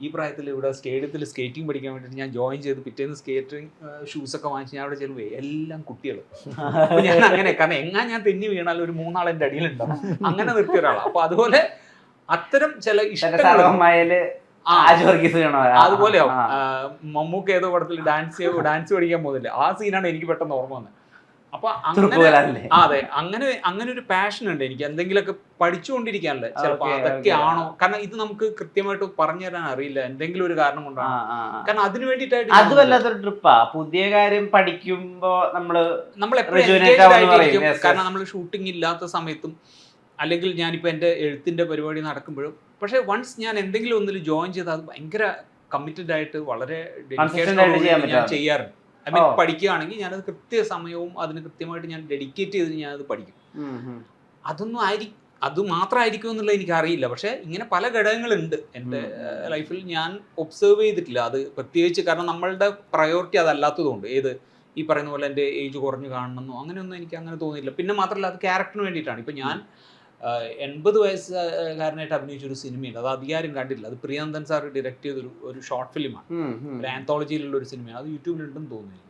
ഈ പ്രായത്തിൽ ഇവിടെ സ്റ്റേഡിയത്തിൽ സ്കേറ്റിംഗ് പഠിക്കാൻ വേണ്ടിയിട്ട് ഞാൻ ജോയിൻ ചെയ്ത് പിറ്റേന്ന് സ്കേറ്റിംഗ് ഷൂസൊക്കെ വാങ്ങിച്ച് ഞാൻ അവിടെ ചെല്ലുമ്പോൾ എല്ലാം കുട്ടികൾ. ഞാൻ അങ്ങനെ, കാരണം ഞാൻ തെന്നി വീണാൽ ഒരു 3 ആൾ എൻ്റെ അടിയിലുണ്ടാവും, അങ്ങനെ നിർത്തിയ ഒരാളാണ്. അപ്പൊ അതുപോലെ അത്തരം ചില ഇഷ്ടങ്ങൾ അതുപോലെയാവും. മമ്മൂക്ക് ഏതോ പടത്തിൽ ഡാൻസ് പഠിക്കാൻ പോകുന്നില്ല, ആ സീനാണ് എനിക്ക് പെട്ടെന്ന് ഓർമ്മ വന്നത്. അപ്പൊ അതെ, അങ്ങനെ ഒരു പാഷൻ ഉണ്ട് എനിക്ക്, എന്തെങ്കിലുമൊക്കെ പഠിച്ചുകൊണ്ടിരിക്കാനല്ലേ. ചിലപ്പോ അതൊക്കെയാണോ, കാരണം ഇത് നമുക്ക് കൃത്യമായിട്ട് പറഞ്ഞു തരാൻ അറിയില്ല, എന്തെങ്കിലും ഒരു കാരണം കൊണ്ടാണ്. കാരണം അതിന് വേണ്ടിയിട്ടായിട്ട് അത് വല്ലാത്തൊരു ട്രിപ്പാ, പുതിയ കാര്യം പഠിക്കുമ്പോ നമ്മൾ എപ്പോഴും, കാരണം നമ്മൾ ഷൂട്ടിംഗ് ഇല്ലാത്ത സമയത്തും അല്ലെങ്കിൽ ഞാനിപ്പോ എന്റെ എഴുത്തിന്റെ പരിപാടി നടക്കുമ്പോഴും, പക്ഷെ വൺസ് ഞാൻ എന്തെങ്കിലും ഒന്നിൽ ജോയിൻ ചെയ്താൽ അത് ഭയങ്കര കമ്മിറ്റഡ് ആയിട്ട് വളരെ ഞാൻ ചെയ്യാറുണ്ട്. ഐ മീൻ പഠിക്കുകയാണെങ്കിൽ ഞാനത് കൃത്യസമയവും അതിന് കൃത്യമായിട്ട് ഞാൻ ഡെഡിക്കേറ്റ് ചെയ്ത് ഞാനത് പഠിക്കും. അത് മാത്രമായിരിക്കും എന്നുള്ളത് എനിക്കറിയില്ല, പക്ഷെ ഇങ്ങനെ പല ഘടകങ്ങളുണ്ട് എൻ്റെ ലൈഫിൽ ഞാൻ ഒബ്സർവ് ചെയ്തിട്ടില്ല അത് പ്രത്യേകിച്ച്. കാരണം നമ്മളുടെ പ്രയോറിറ്റി അതല്ലാത്തതുകൊണ്ട്, ഈ പറയുന്ന പോലെ എൻ്റെ ഏജ് കുറഞ്ഞു കാണണമെന്നോ അങ്ങനെയൊന്നും എനിക്ക് അങ്ങനെ തോന്നിയില്ല. പിന്നെ മാത്രമല്ല, അത് ക്യാരക്ടറിന് വേണ്ടിയിട്ടാണ്. ഇപ്പം ഞാൻ 80 വയസ്സുകാരനായിട്ട് അഭിനയിച്ചൊരു സിനിമയുണ്ട്, അത് അധികാരം കണ്ടിട്ടില്ല. അത് പ്രിയനന്ദൻ സാർ ഡയറക്റ്റ് ചെയ്തൊരു ഷോർട്ട് ഫിലിമാണ്, ഒരു ആന്തോളജിയിലുള്ള ഒരു സിനിമയാണ്. അത് യൂട്യൂബിലുണ്ടെന്ന് തോന്നുന്നു.